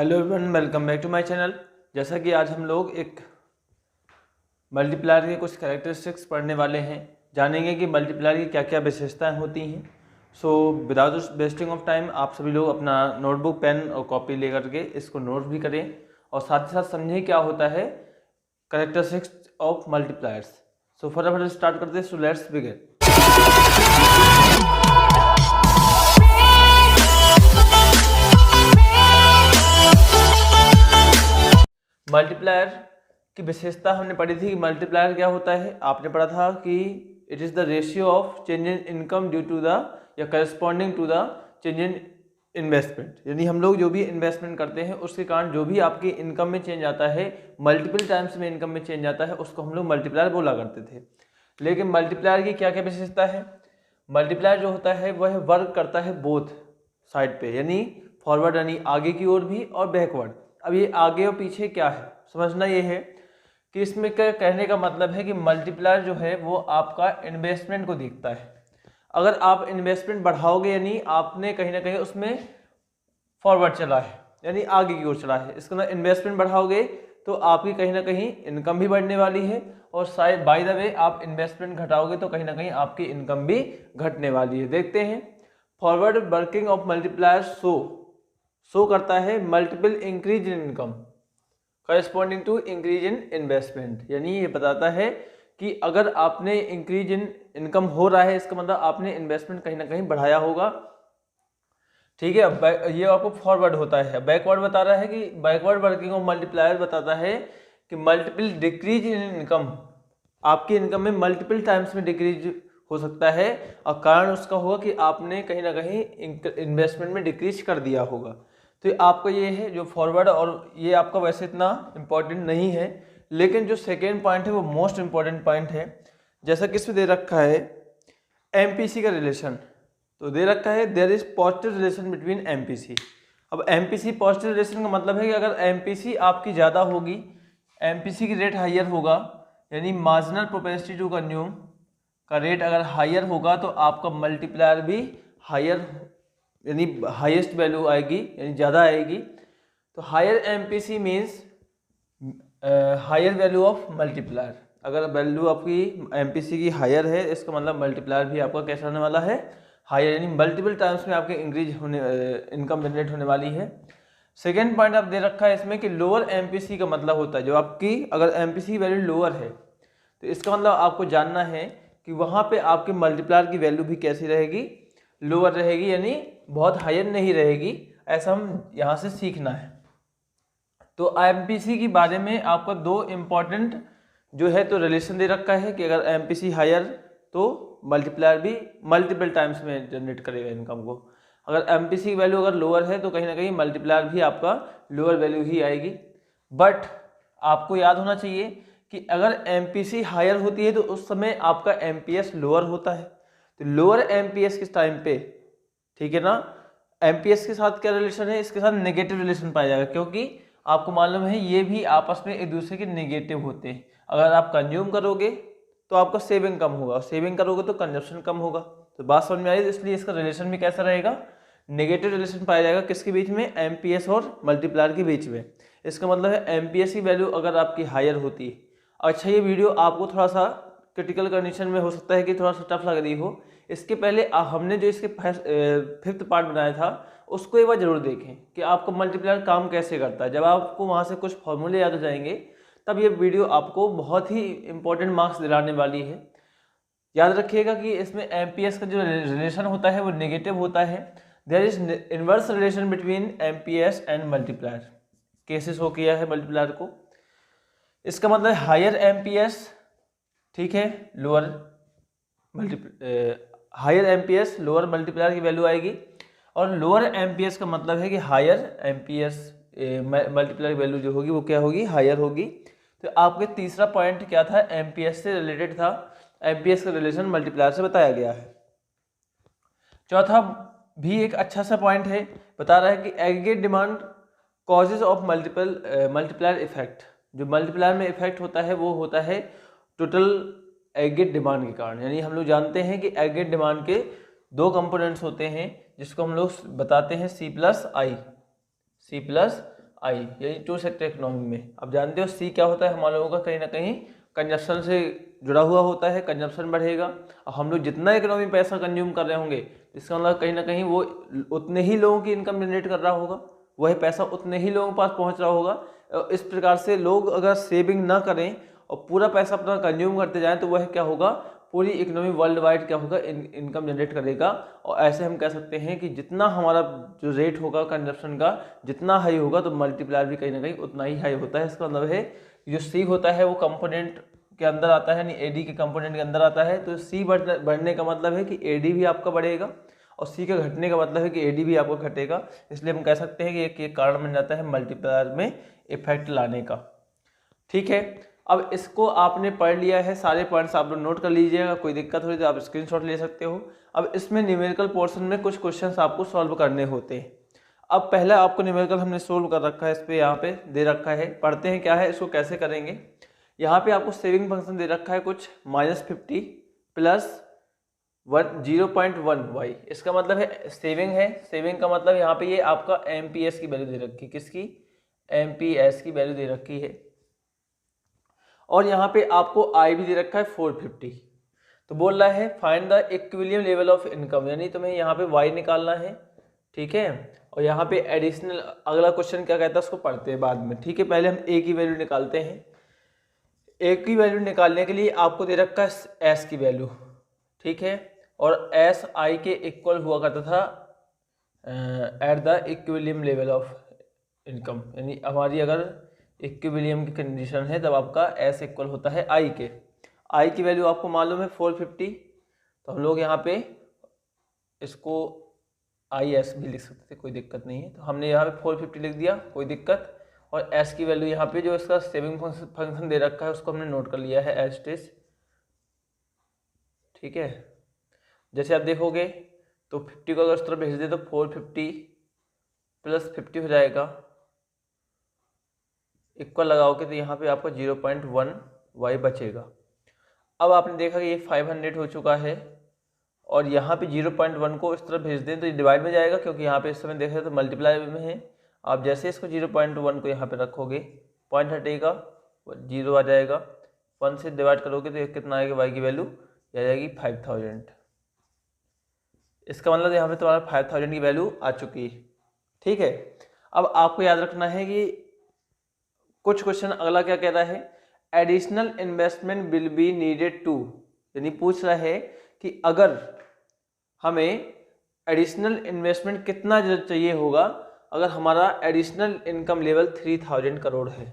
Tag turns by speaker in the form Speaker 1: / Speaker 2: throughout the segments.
Speaker 1: Hello everyone, welcome back to my channel. जैसा कि आज हम लोग एक मल्टीप्लायर के कुछ कैरेक्टरिस्टिक्स पढ़ने वाले हैं, जानेंगे कि मल्टीप्लायर की क्या क्या विशेषताएं होती हैं। So without wasting of time आप सभी लोग अपना नोटबुक, पेन और कॉपी लेकर के इसको नोट भी करें और साथ ही साथ समझें क्या होता है कैरेक्टरिस्टिक्स ऑफ मल्टीप्लायर्स। सो फटाफट स्टार्ट करते हैं। So let's begin. मल्टीप्लायर की विशेषता हमने पढ़ी थी कि मल्टीप्लायर क्या होता है। आपने पढ़ा था कि it is the ratio of change in income due to the या corresponding to the change in investment. यानी हम लोग जो भी इन्वेस्टमेंट करते हैं उसके कारण जो भी आपकी इनकम में चेंज आता है, मल्टीपल टाइम्स में इनकम में चेंज आता है, उसको हम लोग मल्टीप्लायर बोला करते थे। लेकिन मल्टीप्लायर की क्या क्या विशेषता है? मल्टीप्लायर जो होता है वह वर्क करता है बोथ साइड पे, यानी फॉरवर्ड यानी आगे की ओर भी और बैकवर्ड। अब ये आगे और पीछे क्या है समझना ये है कि इसमें क्या कहने का मतलब है कि मल्टीप्लायर जो है वो आपका इन्वेस्टमेंट को देखता है। अगर आप इन्वेस्टमेंट बढ़ाओगे यानी आपने कहीं ना कहीं उसमें फॉरवर्ड चला है, यानी आगे की ओर चला है। इसका ना इन्वेस्टमेंट बढ़ाओगे तो आपकी कहीं ना कहीं इनकम भी बढ़ने वाली है, और शायद बाय द वे आप इन्वेस्टमेंट घटाओगे तो कहीं ना कहीं आपकी इनकम भी घटने वाली है। देखते हैं। Forward working of multiplier show करता है multiple increase in income corresponding to increase in investment. यानी ये बताता है कि अगर आपने इंक्रीज इन इनकम हो रहा है, इसका मतलब आपने इन्वेस्टमेंट कहीं ना कहीं बढ़ाया होगा। ठीक है। अब ये आपको फॉरवर्ड होता है। बैकवर्ड बता रहा है कि बैकवर्ड वर्किंग ऑफ मल्टीप्लायर बताता है कि मल्टीपल डिक्रीज इन इनकम, आपकी इनकम में मल्टीपल टाइम्स में डिक्रीज हो सकता है, और कारण उसका होगा कि आपने कहीं ना कहीं इन्वेस्टमेंट में डिक्रीज कर दिया होगा। तो आपका ये है जो फॉरवर्ड, और ये आपका वैसे इतना इम्पोर्टेंट नहीं है, लेकिन जो सेकेंड पॉइंट है वो मोस्ट इम्पॉर्टेंट पॉइंट है। जैसा कि इसमें दे रखा है एमपीसी का रिलेशन, तो दे रखा है there is positive relation between MPC. अब एमपीसी पॉजिटिव रिलेशन का मतलब है कि अगर एमपीसी आपकी ज़्यादा होगी, एमपीसी की रेट हायर होगा, यानी मार्जिनल प्रोपेंसिटी टू कंज्यूम का रेट अगर हायर होगा तो आपका मल्टीप्लायर भी हायर यानी हाईएस्ट वैल्यू आएगी, यानी ज़्यादा आएगी। तो higher MPC means higher value of multiplier. अगर वैल्यू आपकी एमपीसी की हायर है, इसका मतलब मल्टीप्लायर भी आपका कैसा होने वाला है? हायर, यानी मल्टीपल टाइम्स में आपके इंक्रीज होने इनकम जनरेट होने वाली है। सेकेंड पॉइंट आप दे रखा है इसमें कि लोअर एमपीसी का मतलब होता है जो आपकी अगर एमपीसी वैल्यू लोअर है तो इसका मतलब आपको जानना है कि वहाँ पे आपके मल्टीप्लायर की वैल्यू भी कैसी रहेगी? लोअर रहेगी, यानी बहुत हायर नहीं रहेगी। ऐसा हम यहाँ से सीखना है। तो एमपीसी के बारे में आपका दो इम्पॉर्टेंट जो है तो रिलेशन दे रखा है कि अगर एमपीसी हायर तो मल्टीप्लायर भी मल्टीपल टाइम्स में जनरेट करेगा इनकम को। अगर एमपीसी की वैल्यू अगर लोअर है तो कहीं ना कहीं मल्टीप्लायर भी आपका लोअर वैल्यू ही आएगी। बट आपको याद होना चाहिए कि अगर एमपीसी हायर होती है तो उस समय आपका एमपीएस लोअर होता है। तो लोअर एमपीएस किस टाइम पे, ठीक है ना, एमपीएस के साथ क्या रिलेशन है? इसके साथ नेगेटिव रिलेशन पाया जाएगा, क्योंकि आपको मालूम है ये भी आपस में एक दूसरे के नेगेटिव होते हैं। अगर आप कंज्यूम करोगे तो आपका सेविंग कम होगा, और सेविंग करोगे तो कंजप्शन कम होगा। तो बात समझ में आई? इसलिए इसका रिलेशन भी कैसा रहेगा? नेगेटिव रिलेशन पाया जाएगा। किसके बीच में? एमपीएस और मल्टीप्लायर के बीच में। इसका मतलब है एमपीएस की वैल्यू अगर आपकी हायर होती है। अच्छा, ये वीडियो आपको थोड़ा सा क्रिटिकल कंडीशन में हो सकता है कि थोड़ा सा टफ लग रही हो। इसके पहले हमने जो इसके फिफ्थ पार्ट बनाया था उसको एक बार जरूर देखें कि आपका मल्टीप्लायर काम कैसे करता है। जब आपको वहाँ से कुछ फॉर्मूले याद हो जाएंगे तब ये वीडियो आपको बहुत ही इंपॉर्टेंट मार्क्स दिलाने वाली है। याद रखिएगा कि इसमें एमपीएस का जो रिलेशन होता है वो नेगेटिव होता है। There is inverse relation between MPS and multiplier. Cases हो किया है मल्टीप्लायर को। इसका मतलब हायर एमपीएस, ठीक है, lower higher MPS lower multiplier की वैल्यू आएगी, और लोअर एमपीएस का मतलब है कि हायर एमपीएस मल्टीप्लायर की वैल्यू जो होगी वो क्या होगी? हायर होगी। तो आपके तीसरा पॉइंट क्या था? एमपीएस से रिलेटेड था। एमपीएस का रिलेशन मल्टीप्लायर से बताया गया है। चौथा भी एक अच्छा सा पॉइंट है, बता रहा है कि aggregate demand causes of multiplier effect. जो मल्टीप्लायर में इफेक्ट होता है वो होता है टोटल एग्रीगेट डिमांड के कारण। यानी हम लोग जानते हैं कि एग्रीगेट डिमांड के दो कंपोनेंट्स होते हैं जिसको हम लोग बताते हैं C+I। आई, यानी टू सेक्टर इकोनॉमी में। अब जानते हो सी क्या होता है, हमारे लोगों का कहीं ना कहीं कंजप्शन से जुड़ा हुआ होता है, कंजप्शन बढ़ेगा और हम लोग जितना इकोनॉमी में पैसा कंज्यूम कर रहे होंगे, इसका मतलब कहीं ना कहीं वो उतने ही लोगों की इनकम जनरेट कर रहा होगा, वही पैसा उतने ही लोगों के पास पहुंच रहा होगा। इस प्रकार से लोग अगर सेविंग ना करें और पूरा पैसा अपना कंज्यूम करते जाएं तो वह क्या होगा, पूरी इकोनॉमी वर्ल्ड वाइड क्या होगा, इनकम जनरेट करेगा। और ऐसे हम कह सकते हैं कि जितना हमारा जो रेट होगा कंजप्शन का जितना हाई होगा तो मल्टीप्लायर भी कहीं ना कहीं उतना ही हाई होता है। इसका मतलब है जो सी होता है वो कंपोनेंट के अंदर आता है, यानी एडी के कंपोनेंट के अंदर आता है। तो सी बढ़ने का मतलब है कि एडी भी आपका बढ़ेगा और सी के घटने का मतलब है कि एडी भी आपका घटेगा। इसलिए हम कह सकते हैं कि एक कारण बन जाता है मल्टीप्लायर में इफेक्ट लाने का। ठीक है, अब इसको आपने पढ़ लिया है, सारे पॉइंट्स आप लोग नोट कर लीजिएगा, कोई दिक्कत हो तो आप स्क्रीनशॉट ले सकते हो। अब इसमें न्यूमेरिकल पोर्शन में कुछ क्वेश्चंस आपको सॉल्व करने होते हैं। अब पहला आपको न्यूमेरिकल हमने सोल्व कर रखा है, इस पे यहाँ पे दे रखा है, पढ़ते हैं क्या है, इसको कैसे करेंगे। यहाँ पे आपको सेविंग फंक्शन दे रखा है कुछ -50 प्लस 0.1 वाई। इसका मतलब है सेविंग है, सेविंग का मतलब यहाँ पे ये आपका एमपीएस की वैल्यू दे रखी है, किसकी, एमपीएस की वैल्यू दे रखी है। और यहाँ पे आपको आई भी दे रखा है 450। तो बोल रहा है find the equilibrium level of income, यानी तुम्हें यहाँ पे वाई निकालना है। ठीक है, और यहाँ पे एडिशनल अगला क्वेश्चन क्या कहता है उसको पढ़ते हैं बाद में। ठीक है, पहले हम ए की वैल्यू निकालते हैं। ए की वैल्यू निकालने के लिए आपको दे रखा है एस की वैल्यू। ठीक है, और एस आई के इक्वल हुआ करता था at the equilibrium level of income, यानी हमारी अगर इक्विलिब्रियम की कंडीशन है तब आपका एस इक्वल होता है आई के। आई की वैल्यू आपको मालूम है 450, तो हम लोग यहाँ पे इसको आई एस भी लिख सकते थे, कोई दिक्कत नहीं है। तो हमने यहाँ पे 450 लिख दिया, कोई दिक्कत। और एस की वैल्यू यहाँ पे जो इसका सेविंग फंक्शन दे रखा है उसको हमने नोट कर लिया है एज इट इज। ठीक है, जैसे आप देखोगे तो 50 को अगर उस तरफ भेज दे तो 450 प्लस 50 हो जाएगा, इक्वल लगाओगे तो यहाँ पे आपका 0.1 वाई बचेगा। अब आपने देखा कि ये 500 हो चुका है और यहाँ पे 0.1 को इस तरफ भेज दें तो ये डिवाइड में जाएगा, क्योंकि यहाँ पे इस समय देख रहे तो मल्टीप्लाई में है। आप जैसे इसको 0.1 को यहाँ पे रखोगे, पॉइंट हटेगा, 0 आ जाएगा, 1 से डिवाइड करोगे तो कितना आएगा, वाई की वैल्यू आ जाएगी 5000। इसका मतलब यहाँ पे तुम्हारा 5000 की वैल्यू आ चुकी है। ठीक है, अब आपको याद रखना है कि कुछ क्वेश्चन अगला क्या कह रहा है, additional investment will be needed to, यानी पूछ रहा है कि अगर हमें एडिशनल इन्वेस्टमेंट कितना चाहिए होगा अगर हमारा एडिशनल इनकम लेवल 3000 करोड़ है।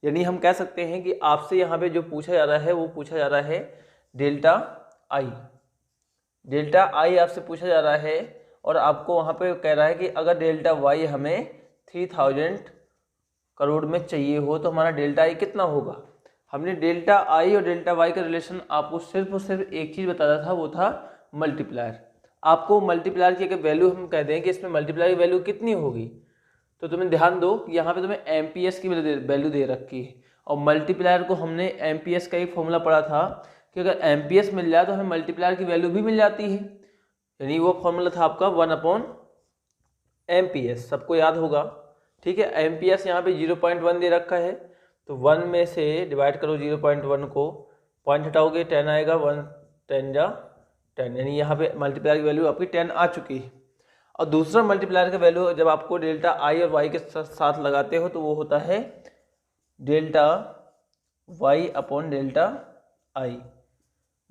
Speaker 1: यानी हम कह सकते हैं कि आपसे यहाँ पे जो पूछा जा रहा है वो पूछा जा रहा है डेल्टा आई। डेल्टा आई आपसे पूछा जा रहा है और आपको वहाँ पे कह रहा है कि अगर डेल्टा वाई हमें 3000 करोड़ में चाहिए हो तो हमारा डेल्टा आई कितना होगा। हमने डेल्टा आई और डेल्टा वाई का रिलेशन आपको सिर्फ और सिर्फ एक चीज़ बताया था, वो था मल्टीप्लायर। आपको मल्टीप्लायर की अगर वैल्यू हम कहते हैं कि इसमें मल्टीप्लायर की वैल्यू कितनी होगी, तो तुम्हें ध्यान दो कि यहाँ पे तुम्हें एमपीएस की वैल्यू दे रखी है और मल्टीप्लायर को हमने एमपीएस का एक फॉर्मूला पढ़ा था कि अगर एमपीएस मिल जाए तो हमें मल्टीप्लायर की वैल्यू भी मिल जाती है। यानी वो फॉर्मूला था आपका 1/एमपीएस, सबको याद होगा। ठीक है, एमपीएस यहाँ पे 0.1 दे रखा है, तो 1 में से डिवाइड करो 0.1 को, पॉइंट हटाओगे 10 आएगा, 1 10 जा 10, यानी यहाँ पे मल्टीप्लायर की वैल्यू आपकी 10 आ चुकी है। और दूसरा मल्टीप्लायर का वैल्यू जब आपको डेल्टा आई और वाई के साथ लगाते हो तो वो होता है delta Y upon delta I.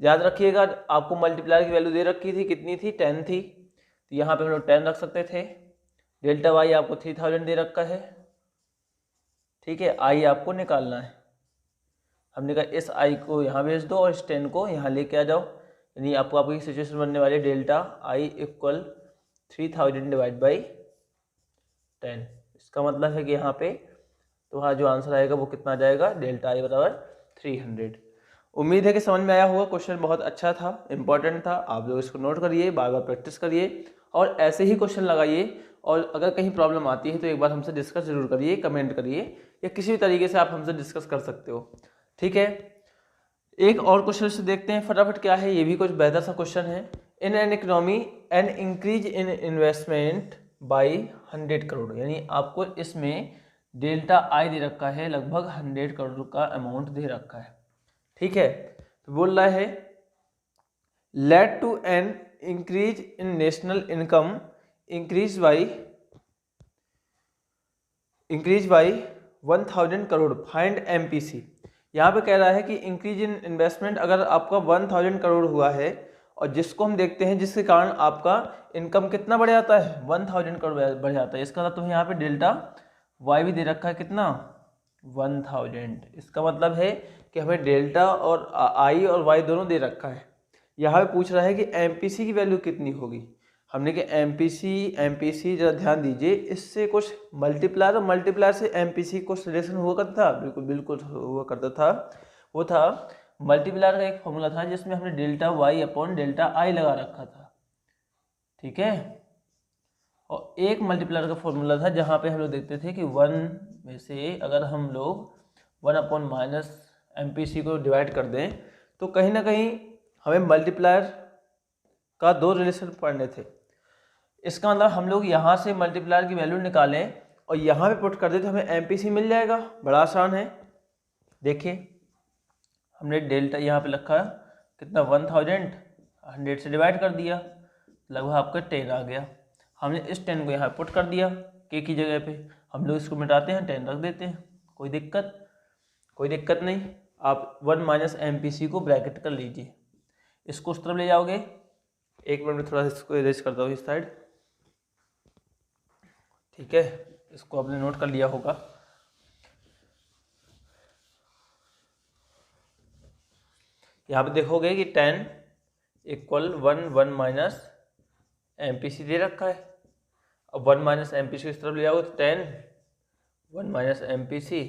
Speaker 1: याद रखिएगा आपको मल्टीप्लायर की वैल्यू दे रखी थी, कितनी थी, 10 थी, तो यहाँ पे हम लोग 10 रख सकते थे। डेल्टा वाई आपको 3000 दे रखा है। ठीक है, आई आपको निकालना है। हमने कहा इस आई को यहाँ भेज दो और इस 10 को यहाँ लेके आ जाओ, यानी आपको आपकी सिचुएशन बनने वाली delta I equal 3000 divide by 10। इसका मतलब है कि यहाँ पे तुम्हारा जो आंसर आएगा वो कितना आ जाएगा, डेल्टा आई बराबर 300। उम्मीद है कि समझ में आया होगा। क्वेश्चन बहुत अच्छा था, इंपॉर्टेंट था, आप लोग इसको नोट करिए, बार बार प्रैक्टिस करिए और ऐसे ही क्वेश्चन लगाइए। और अगर कहीं प्रॉब्लम आती है तो एक बार हमसे डिस्कस जरूर करिए, कमेंट करिए या किसी भी तरीके से आप हमसे डिस्कस कर सकते हो। ठीक है, एक और क्वेश्चन से देखते हैं फटाफट क्या है, ये भी कुछ बेहतर सा क्वेश्चन है। In an economy N increase in investment by 100 crore, यानी आपको इसमें डेल्टा आई दे रखा है, लगभग 100 करोड़ का अमाउंट दे रखा है। ठीक है, तो बोल रहा है led to an increase in national income increase by 1000 crore, find MPC. यहाँ पे कह रहा है कि इंक्रीज इन इन्वेस्टमेंट अगर आपका 1000 करोड़ हुआ है और जिसको हम देखते हैं जिसके कारण आपका इनकम कितना बढ़ जाता है, 1000 करोड़ बढ़ जाता है। इसका मतलब तो यहाँ पे डेल्टा वाई भी दे रखा है कितना, 1000। इसका मतलब है कि हमें डेल्टा और आई और वाई दोनों दे रखा है। यहाँ पे पूछ रहा है कि एमपीसी की वैल्यू कितनी होगी। हमने कि एमपीसी जरा ध्यान दीजिए, इससे कुछ मल्टीप्लायर और मल्टीप्लायर से एमपीसी को रिलेशन हुआ करता था, बिल्कुल हुआ करता था। वो था मल्टीप्लायर का एक फॉर्मूला था जिसमें हमने delta Y upon delta I लगा रखा था। ठीक है, और एक मल्टीप्लायर का फॉर्मूला था जहाँ पे हम लोग देखते थे कि 1 में से अगर हम लोग 1 अपॉन माइनस एमपीसी को डिवाइड कर दें तो कहीं ना कहीं हमें मल्टीप्लायर का 2 रिलेशन पढ़ने थे। इसका मतलब हम लोग यहाँ से मल्टीप्लायर की वैल्यू निकालें और यहाँ पे पुट कर दें तो हमें एमपीसी मिल जाएगा। बड़ा आसान है। देखिए हमने डेल्टा यहाँ पे रखा कितना, 1000, 100 से डिवाइड कर दिया, लगभग आपका 10 आ गया। हमने इस 10 को यहाँ पुट कर दिया के की जगह पे। हम लोग इसको मिटाते हैं, 10 रख देते हैं, कोई दिक्कत नहीं। आप 1 माइनस एमपीसी को ब्रैकेट कर लीजिए, इसको उस तरफ ले जाओगे। एक मिनट में थोड़ा सा इसको इरेज करता हूँ इस साइड। ठीक है, इसको आपने नोट कर लिया होगा। यहाँ पे देखोगे कि 10 इक्वल 1 माइनस एमपीसी दे रखा है। अब 1 माइनस एमपीसी इस तरफ ले जाओगे तो 10 1 माइनस एमपीसी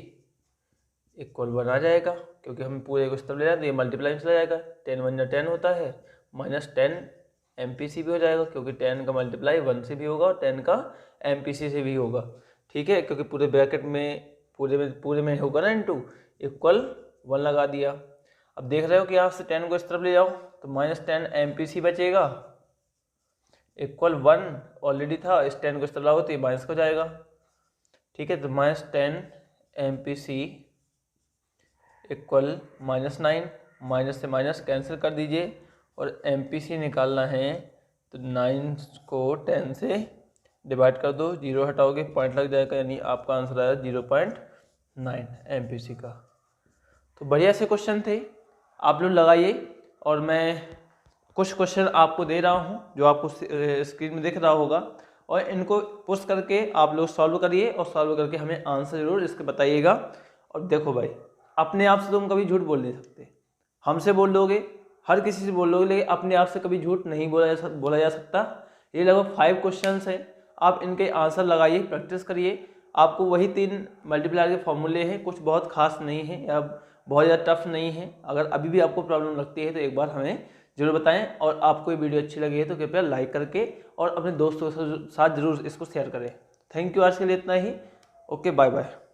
Speaker 1: इक्वल 1 आ जाएगा, क्योंकि हम पूरे को इस तरफ ले जाते हैं, ये मल्टीप्लाई में चला जाएगा। 10 1 10 होता है, माइनस 10 एमपीसी भी हो जाएगा, क्योंकि 10 का मल्टीप्लाई 1 से भी होगा और 10 का एमपीसी से भी होगा। ठीक है, क्योंकि पूरे ब्रैकेट में पूरे में होगा ना इनटू, इक्वल 1 लगा दिया। अब देख रहे हो कि यहाँ से 10 को इस तरफ ले जाओ तो माइनस 10 एमपीसी बचेगा, इक्वल 1 ऑलरेडी था, इस 10 को इस तरफ लाओ तो ये माइनस हो जाएगा। ठीक है, तो माइनस 10 एमपीसी इक्वल -9, माइनस से माइनस कैंसिल कर दीजिए और एमपीसी निकालना है तो 9 को 10 से डिवाइड कर दो, 0 हटाओगे पॉइंट लग जाएगा, यानी आपका आंसर आया 0.9 एमपीसी का। तो बढ़िया से क्वेश्चन थे, आप लोग लगाइए। और मैं कुछ क्वेश्चन आपको दे रहा हूँ जो आपको स्क्रीन में दिख रहा होगा, और इनको पुश करके आप लोग सॉल्व करिए और सॉल्व करके हमें आंसर जरूर इसके बताइएगा। और देखो भाई, अपने आप से तुम कभी झूठ बोल नहीं सकते। हमसे बोल लोगे, हर किसी से बोल लोगे, लेकिन अपने आप से कभी झूठ नहीं बोला जा सकता। ये लगभग 5 क्वेश्चन हैं, आप इनके आंसर लगाइए, प्रैक्टिस करिए। आपको वही 3 मल्टीप्लायर के फॉर्मूले हैं, कुछ बहुत खास नहीं है या बहुत ज़्यादा टफ नहीं है। अगर अभी भी आपको प्रॉब्लम लगती है तो एक बार हमें जरूर बताएं। और आपको ये वीडियो अच्छी लगी है तो कृपया लाइक करके और अपने दोस्तों के साथ जरूर इसको शेयर करें। थैंक यू, आज के लिए इतना ही। Okay, bye bye.